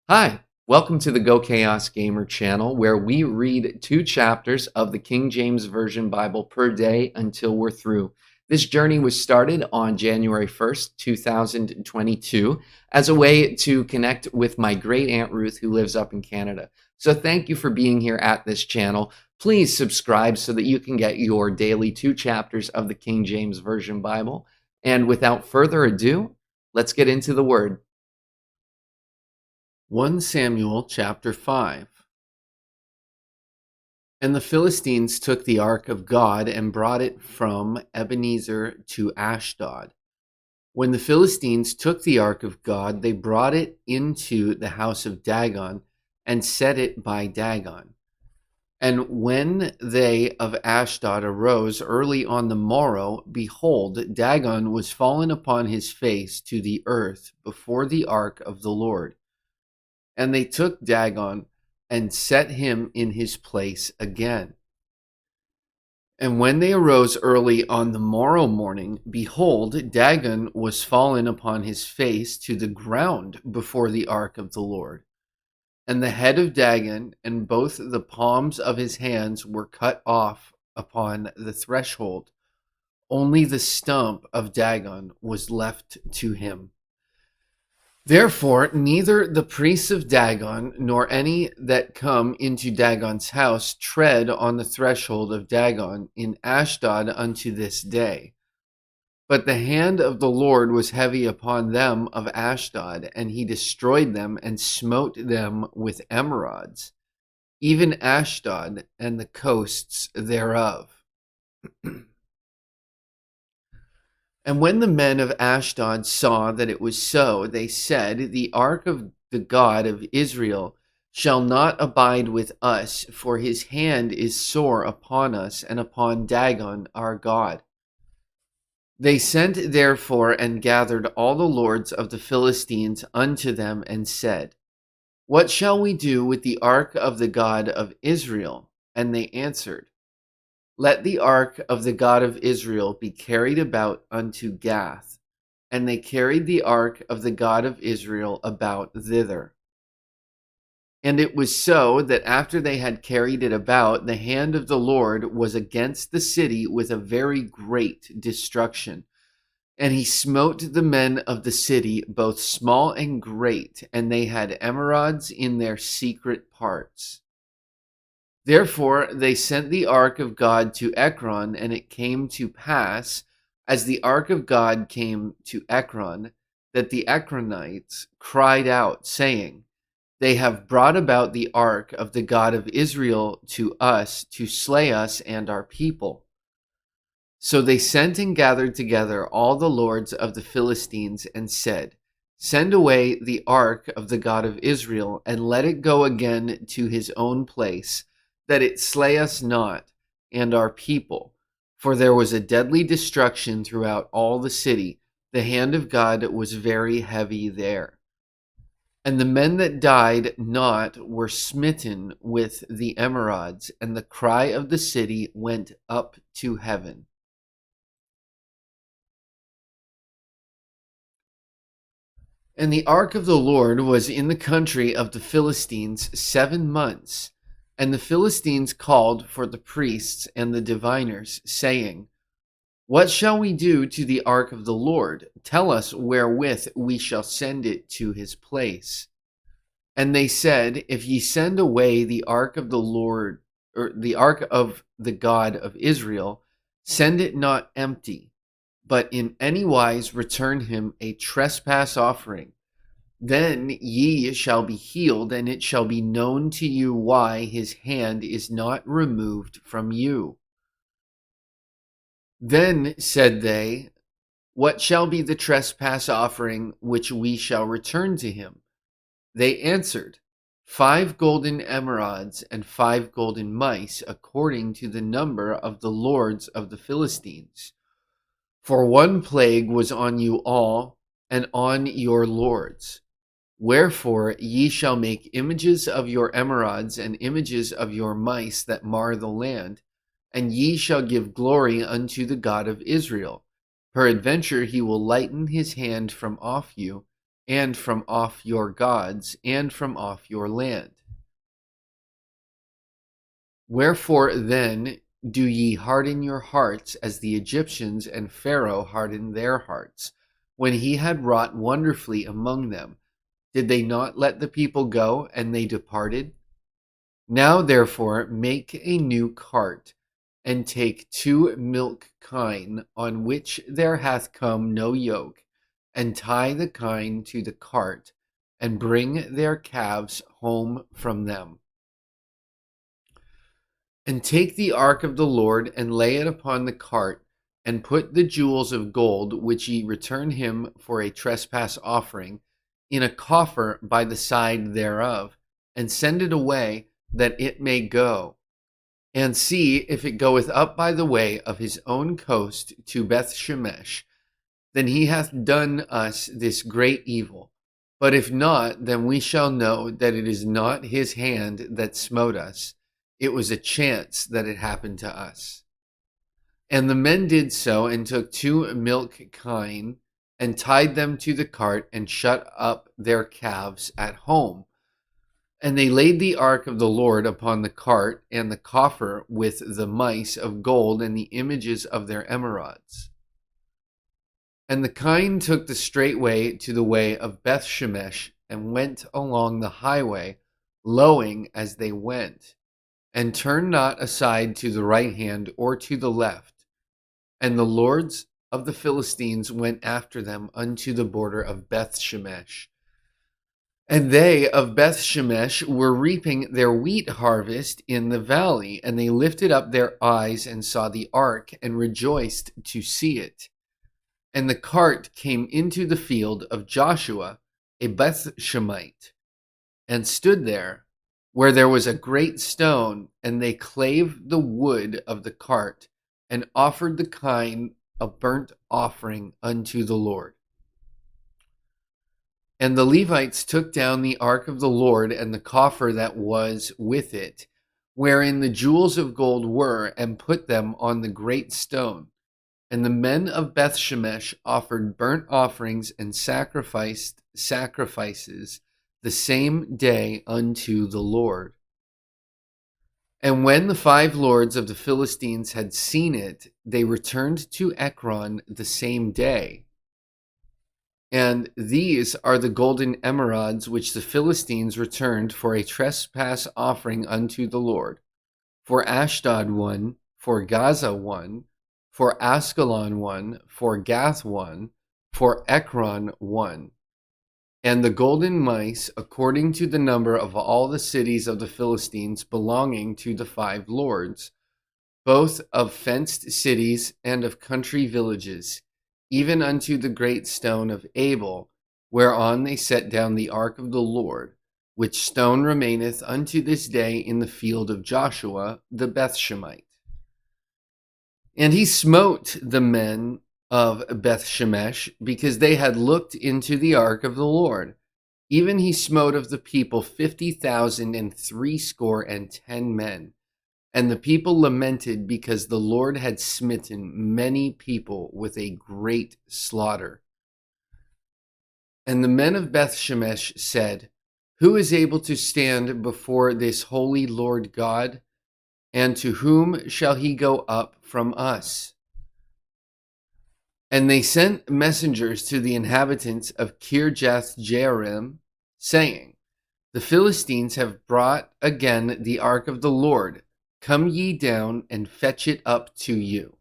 Hi, welcome to the GoChaosGamer channel, where we read 2 chapters of the King James Version Bible per day until we're through. This journey was started on January 1st, 2022, as a way to connect with my great Aunt Ruth, who lives up in Canada. So thank you for being here at this channel. Please subscribe so that you can get your daily 2 chapters of the King James Version Bible. And without further ado, let's get into the Word. 1 Samuel chapter 5. And the Philistines took the ark of God and brought it from Ebenezer to Ashdod. When the Philistines took the ark of God, they brought it into the house of Dagon and set it by Dagon. And when they of Ashdod arose early on the morrow, behold, Dagon was fallen upon his face to the earth before the ark of the Lord. And they took Dagon and set him in his place again. And when they arose early on the morrow morning, behold, Dagon was fallen upon his face to the ground before the ark of the Lord. And the head of Dagon and both the palms of his hands were cut off upon the threshold. Only the stump of Dagon was left to him. Therefore, neither the priests of Dagon nor any that come into Dagon's house tread on the threshold of Dagon in Ashdod unto this day. But the hand of the Lord was heavy upon them of Ashdod, and he destroyed them and smote them with emerods, even Ashdod and the coasts thereof. And when the men of Ashdod saw that it was so, they said, The ark of the God of Israel shall not abide with us, for his hand is sore upon us and upon Dagon our God. They sent therefore and gathered all the lords of the Philistines unto them and said, What shall we do with the ark of the God of Israel? And they answered, Let the ark of the God of Israel be carried about unto Gath. And they carried the ark of the God of Israel about thither. And it was so that after they had carried it about, the hand of the Lord was against the city with a very great destruction. And he smote the men of the city, both small and great, and they had emerods in their secret parts. Therefore they sent the ark of God to Ekron, and it came to pass, as the ark of God came to Ekron, that the Ekronites cried out, saying, They have brought about the ark of the God of Israel to us to slay us and our people. So they sent and gathered together all the lords of the Philistines and said, Send away the ark of the God of Israel, and let it go again to his own place, that it slay us not and our people. For there was a deadly destruction throughout all the city. The hand of God was very heavy there. And the men that died not were smitten with the emerods, and the cry of the city went up to heaven. And the ark of the Lord was in the country of the Philistines 7 months. And the Philistines called for the priests and the diviners, saying, What shall we do to the ark of the Lord? Tell us wherewith we shall send it to his place. And they said, If ye send away the ark of the Lord, or the ark of the God of Israel, send it not empty, but in any wise return him a trespass offering. Then ye shall be healed, and it shall be known to you why his hand is not removed from you. Then said they, What shall be the trespass offering which we shall return to him? They answered, 5 golden emerods and 5 golden mice, according to the number of the lords of the Philistines. For one plague was on you all, and on your lords. Wherefore ye shall make images of your emerods and images of your mice that mar the land, and ye shall give glory unto the God of Israel. Peradventure he will lighten his hand from off you, and from off your gods, and from off your land. Wherefore then do ye harden your hearts as the Egyptians and Pharaoh hardened their hearts, when he had wrought wonderfully among them? Did they not let the people go, and they departed? Now therefore make a new cart, and take 2 milk kine, on which there hath come no yoke, and tie the kine to the cart, and bring their calves home from them. And take the ark of the Lord, and lay it upon the cart, and put the jewels of gold, which ye return him for a trespass offering, in a coffer by the side thereof, and send it away, that it may go. And see if it goeth up by the way of his own coast to Bethshemesh, then he hath done us this great evil. But if not, then we shall know that it is not his hand that smote us. It was a chance that it happened to us. And the men did so, and took 2 milk kine, and tied them to the cart, and shut up their calves at home. And they laid the ark of the Lord upon the cart, and the coffer with the mice of gold, and the images of their emerods. And the kine took the straight way to the way of Bethshemesh, and went along the highway, lowing as they went, and turned not aside to the right hand or to the left. And the lords of the Philistines went after them unto the border of Bethshemesh. And they of Bethshemesh were reaping their wheat harvest in the valley, and they lifted up their eyes and saw the ark, and rejoiced to see it. And the cart came into the field of Joshua, a Bethshemite, and stood there, where there was a great stone, and they clave the wood of the cart, and offered the kine a burnt offering unto the Lord. And the Levites took down the ark of the Lord, and the coffer that was with it, wherein the jewels of gold were, and put them on the great stone. And the men of Bethshemesh offered burnt offerings and sacrificed sacrifices the same day unto the Lord. And when the 5 lords of the Philistines had seen it, they returned to Ekron the same day. And these are the golden emerods which the Philistines returned for a trespass offering unto the Lord. For Ashdod 1, for Gaza 1, for Askelon 1, for Gath 1, for Ekron 1. And the golden mice, according to the number of all the cities of the Philistines belonging to the 5 lords, both of fenced cities and of country villages, even unto the great stone of Abel, whereon they set down the ark of the Lord, which stone remaineth unto this day in the field of Joshua the Bethshemite. And he smote the men of Bethshemesh, because they had looked into the ark of the Lord. Even he smote of the people 50,060 men. And the people lamented, because the Lord had smitten many people with a great slaughter. And the men of Bethshemesh said, Who is able to stand before this holy Lord God? And to whom shall he go up from us? And they sent messengers to the inhabitants of Kirjath-jearim, saying, The Philistines have brought again the ark of the Lord. Come ye down and fetch it up to you.